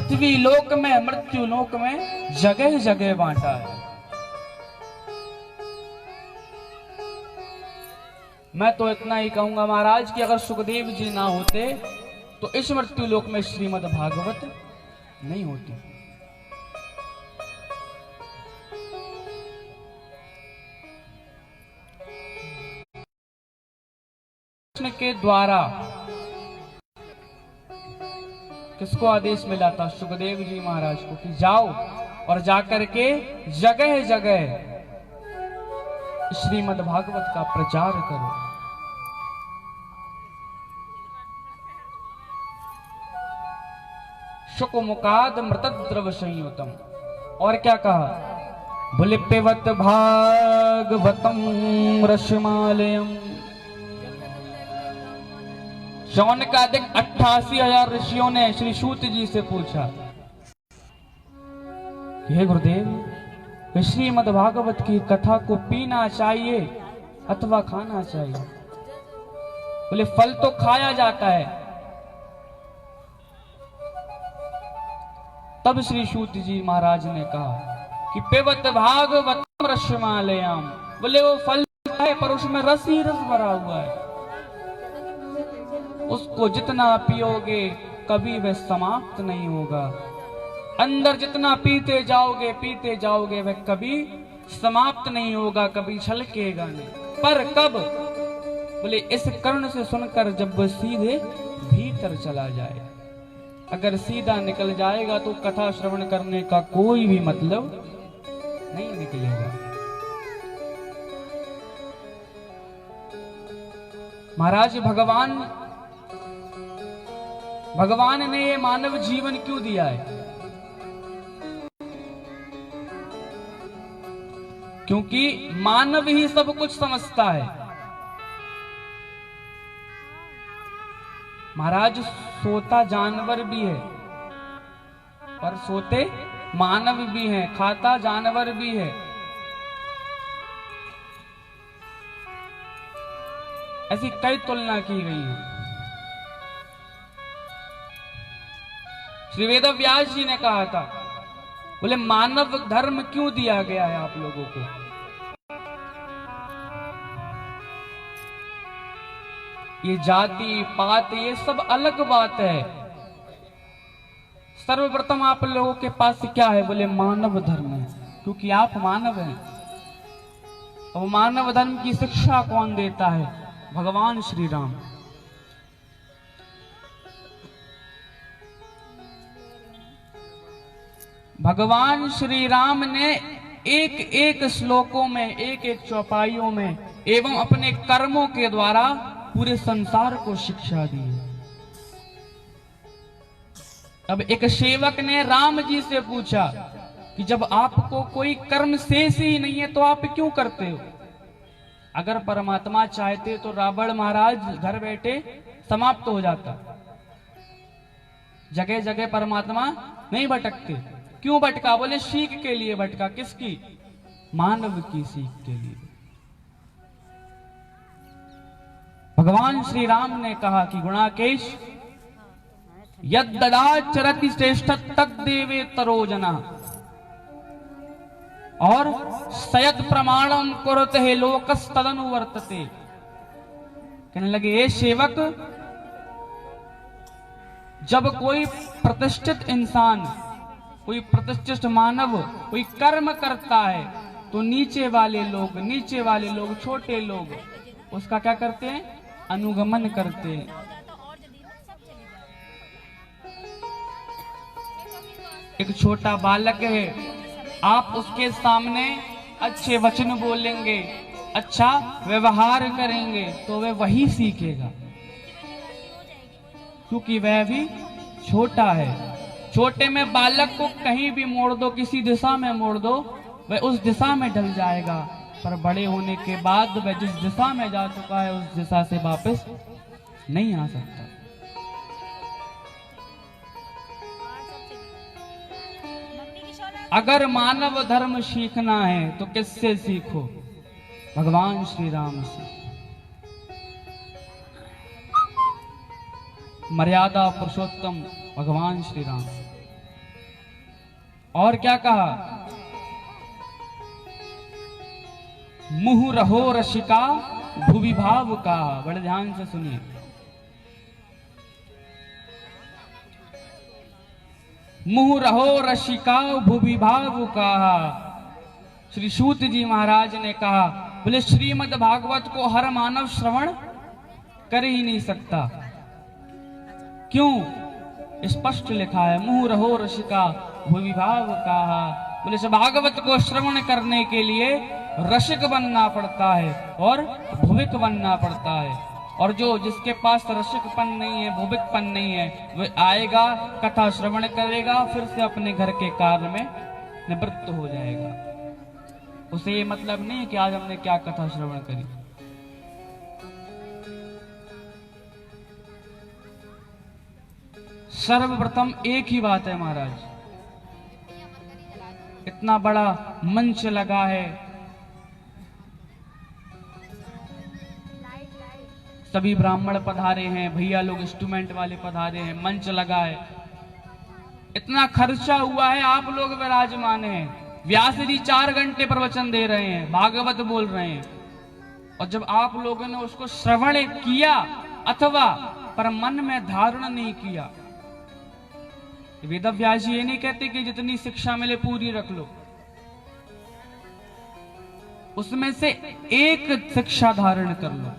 पृथ्वी लोक में मृत्यु लोक में जगह जगह बांटा है। मैं तो इतना ही कहूंगा महाराज कि अगर सुखदेव जी ना होते तो इस मृत्यु लोक में श्रीमद् भागवत नहीं होती। कृष्ण के द्वारा किसको आदेश मिला था? सुखदेव जी महाराज को कि जाओ और जाकर के जगह जगह श्रीमद् भागवत का प्रचार करो। शुक मुकाद मृतद्रव संयुतम। और क्या कहा? बोले पिबत भागवतम रसमालयम। शौनकादिक 88,000 ऋषियों ने श्री सूत जी से पूछा, हे गुरुदेव, श्रीमद् भागवत की कथा को पीना चाहिए अथवा खाना चाहिए? बोले फल तो खाया जाता है। तब श्री सूत जी महाराज ने कहा कि पिबत भागवतम रसमालयम। बोले वो फल है पर उसमें रस ही रस भरा हुआ है, उसको जितना पियोगे कभी वह समाप्त नहीं होगा। अंदर जितना पीते जाओगे वह कभी समाप्त नहीं होगा, कभी छलकेगा नहीं। पर कब? बोले इस कर्ण से सुनकर जब वह सीधे भीतर चला जाए। अगर सीधा निकल जाएगा तो कथा श्रवण करने का कोई भी मतलब नहीं निकलेगा। महाराज भगवान ने ये मानव जीवन क्यों दिया है? क्योंकि मानव ही सब कुछ समझता है। महाराज सोता जानवर भी है पर सोते मानव भी है, खाता जानवर भी है। ऐसी कई तुलना की गई है। श्री वेदव्यास जी ने कहा था, बोले मानव धर्म क्यों दिया गया है आप लोगों को? ये जाति पात ये सब अलग बात है। सर्वप्रथम आप लोगों के पास क्या है? बोले मानव धर्म है, क्योंकि आप मानव हैं। और मानव धर्म की शिक्षा कौन देता है? भगवान श्री राम। भगवान श्री राम ने एक एक श्लोकों में, एक एक चौपाइयों में एवं अपने कर्मों के द्वारा पूरे संसार को शिक्षा दी है। अब एक सेवक ने राम जी से पूछा कि जब आपको कोई कर्म शेष ही नहीं है तो आप क्यों करते हो? अगर परमात्मा चाहते तो रावण महाराज घर बैठे समाप्त हो जाता। जगह जगह परमात्मा नहीं भटकते। क्यों भटका? बोले सीख के लिए भटका। किसकी? मानव की सीख के लिए। भगवान श्री राम ने कहा कि गुणाकेश यद्ददाचरति श्रेष्ठ तद्देवे तरोजना और सयद प्रमाणम कुरुते हे लोकस्तदनुवर्तते। कहने लगे, ये सेवक, जब कोई प्रतिष्ठित इंसान, कोई प्रतिष्ठित मानव कोई कर्म करता है तो नीचे वाले लोग छोटे लोग उसका क्या करते हैं? अनुगमन करते हैं। एक छोटा बालक है, आप उसके सामने अच्छे वचन बोलेंगे, अच्छा व्यवहार करेंगे तो वह वही सीखेगा, क्योंकि वह भी छोटा है। छोटे में बालक को कहीं भी मोड़ दो, किसी दिशा में मोड़ दो, वह उस दिशा में ढल जाएगा। पर बड़े होने के बाद वह जिस दिशा में जा चुका है उस दिशा से वापस नहीं आ सकता। अगर मानव धर्म सीखना है तो किससे सीखो? भगवान श्री राम से। मर्यादा पुरुषोत्तम भगवान श्री राम। और क्या कहा, मुहु रहो रसिका भुवि भाव कहा। बड़े ध्यान से सुनिए, मुहु रहो रसिका भुवि भाव कहा। श्री सूत जी महाराज ने कहा, बोले श्रीमद् भागवत को हर मानव श्रवण कर ही नहीं सकता। क्यों? स्पष्ट लिखा है, मुहु रहो रसिका भुवि भाव कहा। बोले इस भागवत को श्रवण करने के लिए रसिक बनना पड़ता है और भुविक बनना पड़ता है। और जो जिसके पास रसिकपन नहीं है, भुविकपन नहीं है, वह आएगा, कथा श्रवण करेगा, फिर से अपने घर के कार्य में निवृत्त हो जाएगा। उसे ये मतलब नहीं है कि आज हमने क्या कथा श्रवण करी। सर्वप्रथम एक ही बात है महाराज, इतना बड़ा मंच लगा है, सभी ब्राह्मण पधारे हैं, भैया लोग इंस्ट्रूमेंट वाले पधारे हैं, मंच लगा है, इतना खर्चा हुआ है, आप लोग विराजमान हैं। व्यास जी 4 घंटे प्रवचन दे रहे हैं, भागवत बोल रहे हैं, और जब आप लोगों ने उसको श्रवण किया अथवा पर मन में धारण नहीं किया। वेदव्यास जी ये नहीं कहते कि जितनी शिक्षा मिले पूरी रख लो, उसमें से एक शिक्षा धारण कर लो।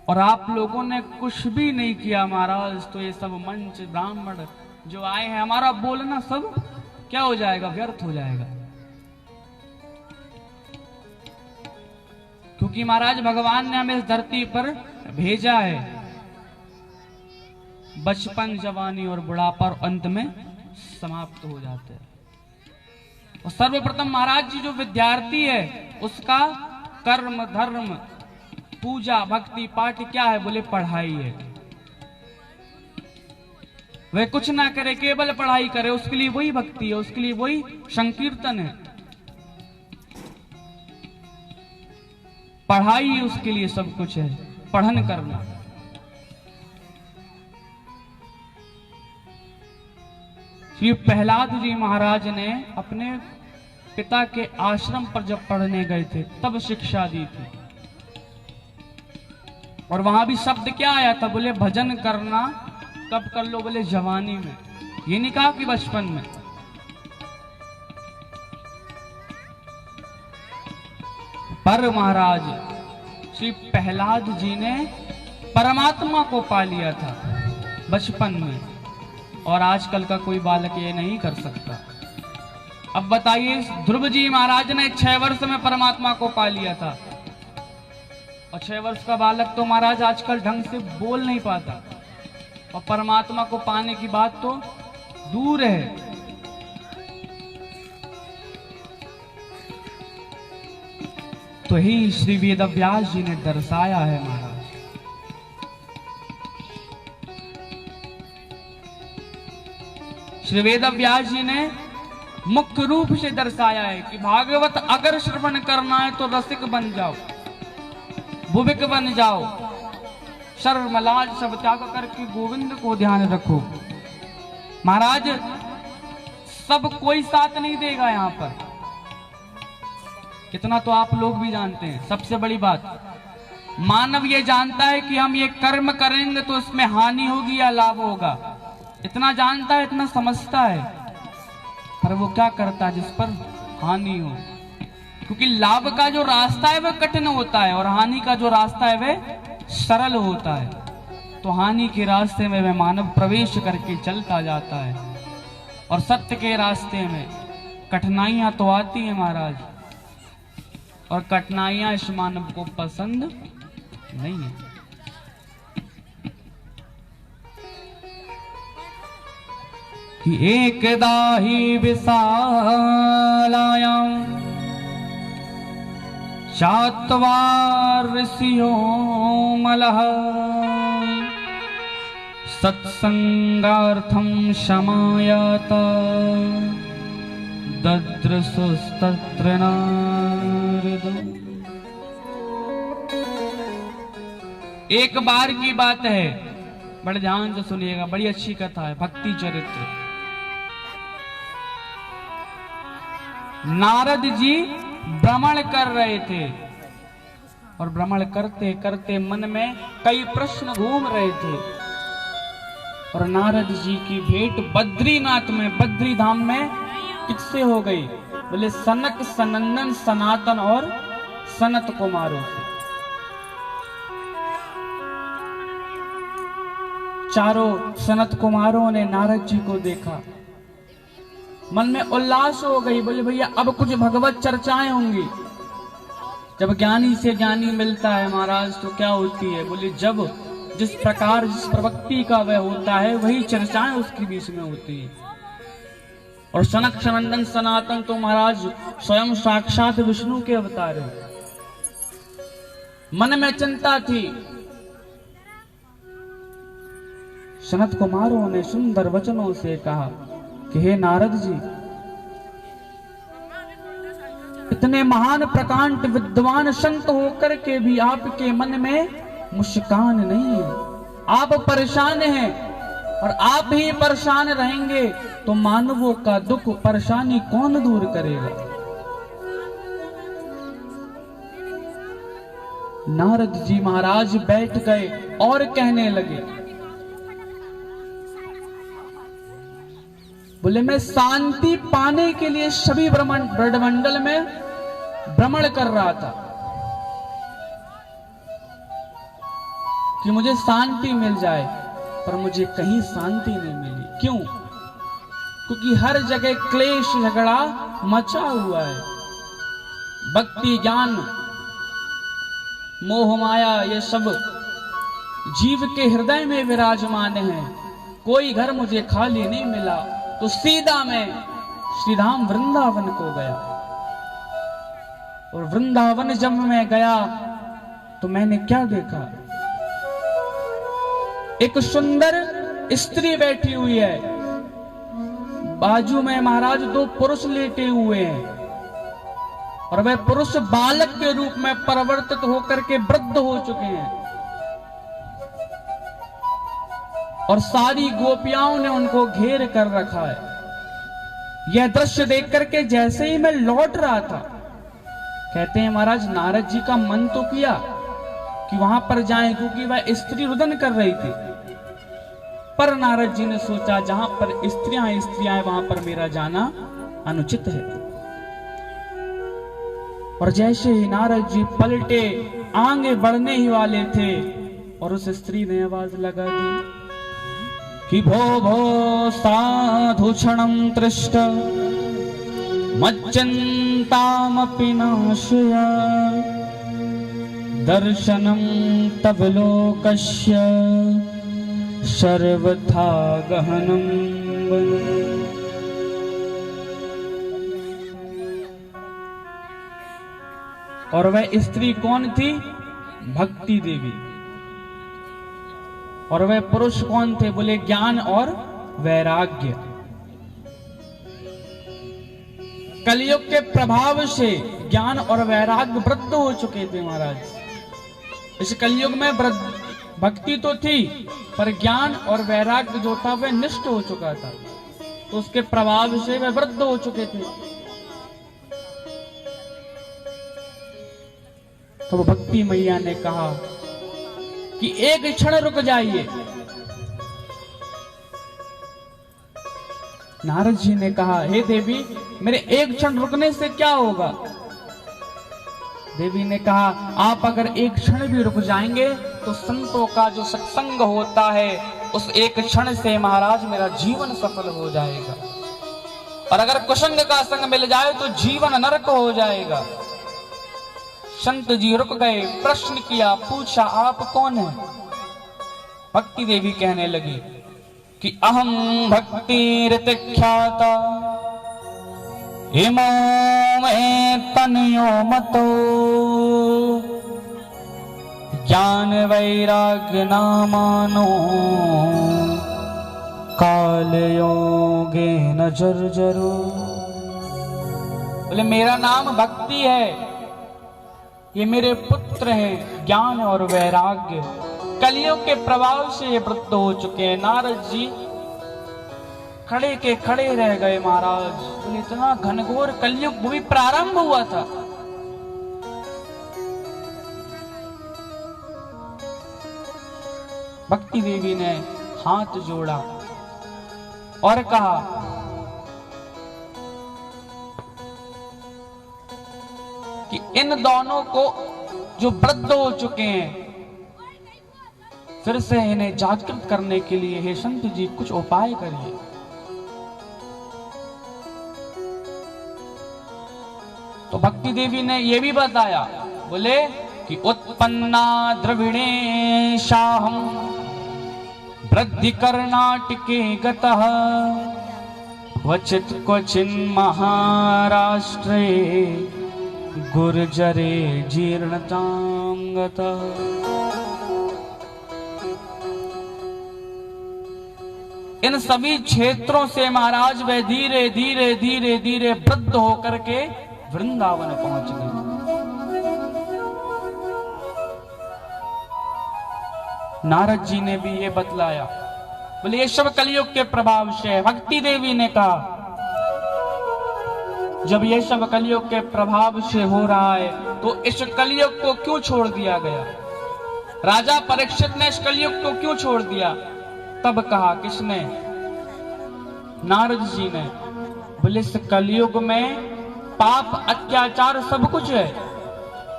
और आप लोगों ने कुछ भी नहीं किया महाराज, तो ये सब मंच ब्राह्मण जो आए हैं, हमारा बोलना सब क्या हो जाएगा, व्यर्थ हो जाएगा। क्योंकि महाराज भगवान ने हमें इस धरती पर भेजा है, बचपन, जवानी और बुढ़ापा और अंत में समाप्त हो जाते हैं। और सर्वप्रथम महाराज जी जो विद्यार्थी है, उसका कर्म धर्म पूजा भक्ति पाठ क्या है, बोले पढ़ाई है। वह कुछ ना करे, केवल पढ़ाई करे, उसके लिए वही भक्ति है, उसके लिए वही संकीर्तन है। पढ़ाई उसके लिए सब कुछ है, पढ़न करना। श्री प्रहलाद जी महाराज ने अपने पिता के आश्रम पर जब पढ़ने गए थे तब शिक्षा दी थी, और वहां भी शब्द क्या आया था, बोले भजन करना कब कर लो, बोले जवानी में, ये नहीं कहा कि बचपन में। पर महाराज श्री प्रहलाद जी ने परमात्मा को पा लिया था बचपन में, और आजकल का कोई बालक ये नहीं कर सकता। अब बताइए, ध्रुव जी महाराज ने 6 वर्ष में परमात्मा को पा लिया था, और 6 वर्ष का बालक तो महाराज आजकल ढंग से बोल नहीं पाता, और परमात्मा को पाने की बात तो दूर है। तो ही श्री वेदव्यास जी ने दर्शाया है महाराज। श्री वेदव्यास जी ने मुख्य रूप से दर्शाया है कि भागवत अगर श्रवण करना है तो रसिक बन जाओ, भुविक बन जाओ, शर्म लाज सब त्याग करके गोविंद को ध्यान रखो। महाराज सब कोई साथ नहीं देगा यहाँ पर, कितना तो आप लोग भी जानते हैं। सबसे बड़ी बात, मानव ये जानता है कि हम ये कर्म करेंगे तो इसमें हानि होगी या लाभ होगा, इतना जानता है, इतना समझता है, पर वो क्या करता है जिस पर हानि हो। क्योंकि लाभ का जो रास्ता है वह कठिन होता है, और हानि का जो रास्ता है वह सरल होता है। तो हानि के रास्ते में वह मानव प्रवेश करके चलता जाता है, और सत्य के रास्ते में कठिनाइयां तो आती हैं महाराज, और कठिनाइयां इस मानव को पसंद नहीं है। कि एकदा ही विशालायां चात्वार्षियो मलः सत्संगार्थं शमायात ददृशुस्तत्र नारदो। एक बार की बात है, बड़े ध्यान से सुनिएगा, बड़ी अच्छी कथा है, भक्ति चरित्र। नारद जी भ्रमण कर रहे थे और भ्रमण करते करते मन में कई प्रश्न घूम रहे थे और नारद जी की भेंट बद्रीनाथ में, बद्री धाम में किससे हो गई? बोले सनक सनंदन सनातन और सनत कुमारों से। चारों सनत कुमारों ने नारद जी को देखा, मन में उल्लास हो गई। बोले भैया अब कुछ भगवत चर्चाएं होंगी। जब ज्ञानी से ज्ञानी मिलता है महाराज तो क्या होती है? बोले जब जिस प्रकार जिस प्रवक्ति का वह होता है वही चर्चाएं उसके बीच में होती है। और सनक सनंदन सनातन तो महाराज स्वयं साक्षात विष्णु के अवतार है। मन में चिंता थी। सनत कुमारों ने सुंदर वचनों से कहा कि हे नारद जी, इतने महान प्रकांड विद्वान संत होकर के भी आपके मन में मुस्कान नहीं है, आप परेशान हैं और आप ही परेशान रहेंगे तो मानवों का दुख परेशानी कौन दूर करेगा? नारद जी महाराज बैठ गए और कहने लगे, बोले मैं शांति पाने के लिए सभी ब्रह्मंडल में भ्रमण कर रहा था कि मुझे शांति मिल जाए, पर मुझे कहीं शांति नहीं मिली। क्यों? क्योंकि हर जगह क्लेश झगड़ा मचा हुआ है। भक्ति ज्ञान मोह माया ये सब जीव के हृदय में विराजमान है। कोई घर मुझे खाली नहीं मिला तो सीधा मैं श्रीधाम वृंदावन को गया। और वृंदावन जब मैं गया तो मैंने क्या देखा? एक सुंदर स्त्री बैठी हुई है, बाजू में महाराज दो पुरुष लेटे हुए हैं और वह पुरुष बालक के रूप में परिवर्तित होकर के वृद्ध हो चुके हैं और सारी गोपियाओं ने उनको घेर कर रखा है। यह दृश्य देख करके जैसे ही मैं लौट रहा था, कहते हैं महाराज नारद जी का मन तो किया कि वहां पर जाएं, क्योंकि वह स्त्री रुदन कर रही थी। पर नारद जी ने सोचा जहां पर स्त्रियां हैं वहां पर मेरा जाना अनुचित है। और जैसे ही नारद जी पलटे आगे बढ़ने ही वाले थे और उस स्त्री ने आवाज लगा दी कि भो भो साधु क्षणं तृष्ट मच्चिन्तामपि नाशय दर्शनं तव लोकस्य सर्वथा गहनं वनं। और वह स्त्री कौन थी? भक्ति देवी। और वह पुरुष कौन थे? बोले ज्ञान और वैराग्य। कलयुग के प्रभाव से ज्ञान और वैराग्य वृद्ध हो चुके थे महाराज। इस कलयुग में भक्ति तो थी पर ज्ञान और वैराग्य जो था वह नष्ट हो चुका था, तो उसके प्रभाव से वह वृद्ध हो चुके थे। तो भक्ति मैया ने कहा कि एक क्षण रुक जाइए। नारद जी ने कहा हे देवी, मेरे एक क्षण रुकने से क्या होगा? देवी ने कहा आप अगर एक क्षण भी रुक जाएंगे तो संतों का जो सत्संग होता है उस एक क्षण से महाराज मेरा जीवन सफल हो जाएगा, और अगर कुसंग का संग मिल जाए तो जीवन नरक हो जाएगा। संत जी रुक गए, प्रश्न किया, पूछा आप कौन है? भक्ति देवी कहने लगी कि अहम भक्ति ऋतिख्याता इमो में तनयो मतो ज्ञान वैराग्य नामानो काल योगे न जर्जरो। बोले मेरा नाम भक्ति है, ये मेरे पुत्र हैं ज्ञान और वैराग्य। कलियुग के प्रभाव से ये वृद्ध हो चुके हैं। नारद जी खड़े के खड़े रह गए महाराज। तो इतना घनघोर कलयुग वो भी प्रारंभ हुआ था। भक्ति देवी ने हाथ जोड़ा और कहा कि इन दोनों को जो वृद्ध हो चुके हैं फिर से इन्हें जागृत करने के लिए हे संत जी कुछ उपाय करिए। तो भक्ति देवी ने यह भी बताया, बोले कि उत्पन्ना द्रविणे शाहम वृद्धि कर्नाटके गतः क्वचित् क्वचिन् महाराष्ट्रे गुर्जरे जीर्णतां गतः। इन सभी क्षेत्रों से महाराज वे धीरे धीरे धीरे धीरे वृद्ध होकर के वृंदावन पहुंच गए। नारद जी ने भी ये बतलाया, बोले ये सब कलयुग के प्रभाव से है। भक्ति देवी ने कहा जब ये सब कलयुग के प्रभाव से हो रहा है तो इस कलयुग को क्यों छोड़ दिया गया? राजा परीक्षित ने इस कलयुग को क्यों छोड़ दिया? तब कहा किसने? नारद जी ने। बोले इस कलयुग में पाप अत्याचार सब कुछ है,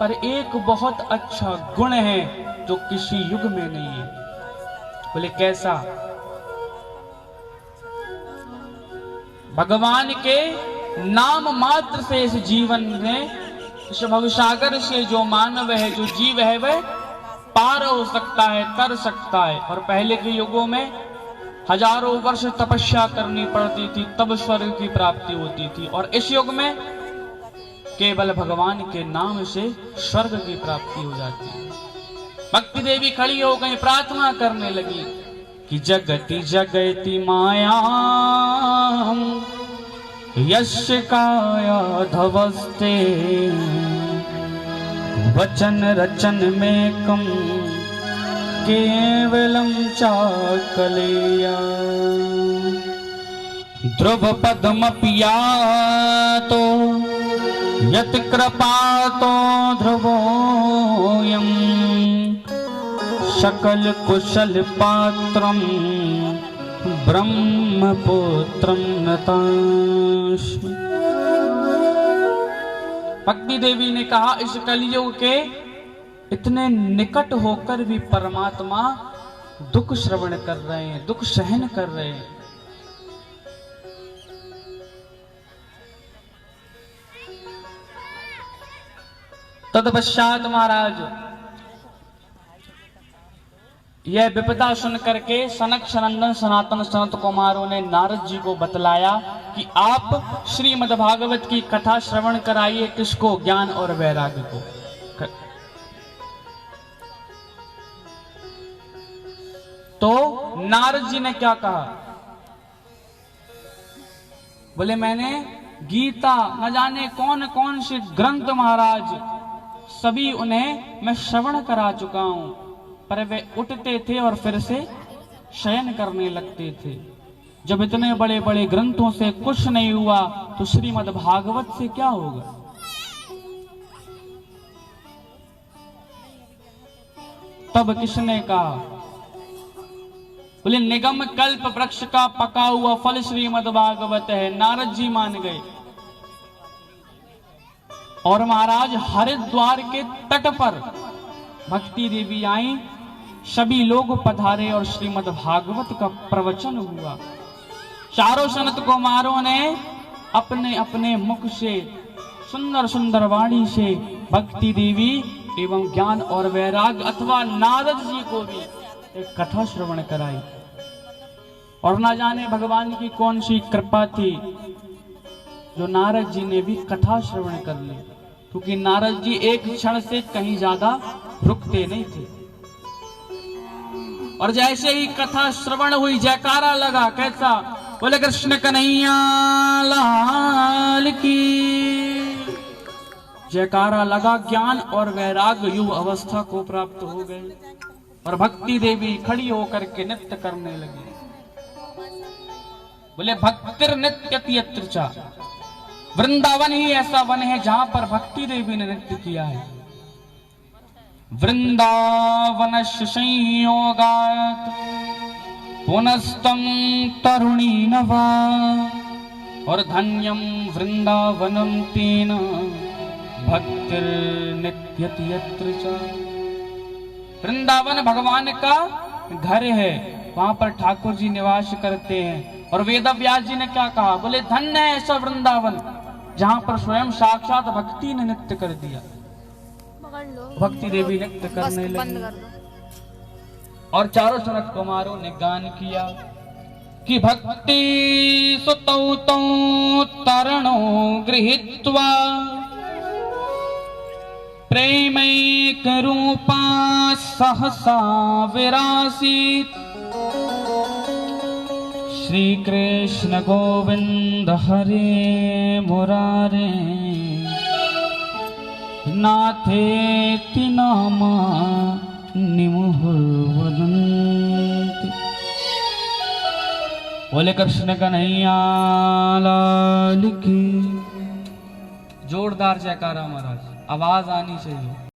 पर एक बहुत अच्छा गुण है जो किसी युग में नहीं है। बोले कैसा? भगवान के नाम मात्र से इस जीवन में, इस भवसागर से जो मानव है, जो जीव है, वह पार हो सकता है, तर सकता है। और पहले के युगों में हजारों वर्ष तपस्या करनी पड़ती थी, तब स्वर्ग की प्राप्ति होती थी। और इस युग में केवल भगवान के नाम से स्वर्ग की प्राप्ति हो जाती है। भक्ति देवी खड़ी हो गई, प्रार्थना करने लगी कि जगति जगति माया यस्य काया धवस्ते वचन रचन में कम केवलम चाकलेया ध्रुव पद्म पिया तो यत कृपा तो ध्रुवोयम सकल कुशल पात्रम ब्रह्मपुत्रम नतास्मि। भक्ति देवी ने कहा इस कलयुग के इतने निकट होकर भी परमात्मा दुख श्रवण कर रहे हैं, दुख सहन कर रहे हैं। तत्पश्चात महाराज यह विपदा सुन करके सनक सनंदन सनातन सनत कुमारों ने नारद जी को बतलाया कि आप श्रीमद् भागवत की कथा श्रवण कराइए। किसको? ज्ञान और वैराग्य को। तो नारद जी ने क्या कहा? बोले मैंने गीता न जाने कौन कौन से ग्रंथ महाराज सभी उन्हें मैं श्रवण करा चुका हूं, पर वे उठते थे और फिर से शयन करने लगते थे। जब इतने बड़े बड़े ग्रंथों से कुछ नहीं हुआ तो श्रीमद् भागवत से क्या होगा? तब किसने कहा? बोले निगम कल्प वृक्ष का पका हुआ फल श्रीमद् भागवत है। नारद जी मान गए और महाराज हरिद्वार के तट पर भक्ति देवी आई, सभी लोग पधारे और श्रीमद् भागवत का प्रवचन हुआ। चारों सनत कुमारों ने अपने अपने मुख से सुंदर सुंदर वाणी से भक्ति देवी एवं ज्ञान और वैराग्य अथवा नारद जी को भी एक कथा श्रवण कराई। और ना जाने भगवान की कौन सी कृपा थी जो नारद जी ने भी कथा श्रवण कर ली, क्योंकि नारद जी एक क्षण से कहीं ज्यादा रुकते नहीं थे। और जैसे ही कथा श्रवण हुई जयकारा लगा। कैसा? बोले कृष्ण कन्हैया लाल की। जयकारा लगा। ज्ञान और वैराग्य युव अवस्था को प्राप्त हो गए। और भक्ति देवी खड़ी होकर के नृत्य करने लगी। बोले भक्तिर नृत्यति यत्र च, वृंदावन ही ऐसा वन है जहां पर भक्ति देवी ने नृत्य किया है। वृंदावन संयोगात् पुनस्तम तरुणी नवा, और धन्यम वृंदावनम तेन भक्तिर नित्यति यत्र च। वृंदावन भगवान का घर है, वहां पर ठाकुर जी निवास करते हैं। और वेद व्यास जी ने क्या कहा, बोले धन्य है ऐसा वृंदावन जहां पर स्वयं साक्षात भक्ति ने नृत्य कर दिया। भक्ति देवी नृत्य करने लगी और चारों सनत कुमारों ने गान किया कि भक्ति सुतौ तौ तरणो गृहीत्वा प्रेमैक रूपा सहसा विरासीत्। श्री कृष्ण गोविंद हरे मुरारे नाथेति नामा निमुहुर्वदन्ति। बोले कृष्ण कन्हैया लाल की। जोरदार जयकारा महाराज, आवाज आनी चाहिए।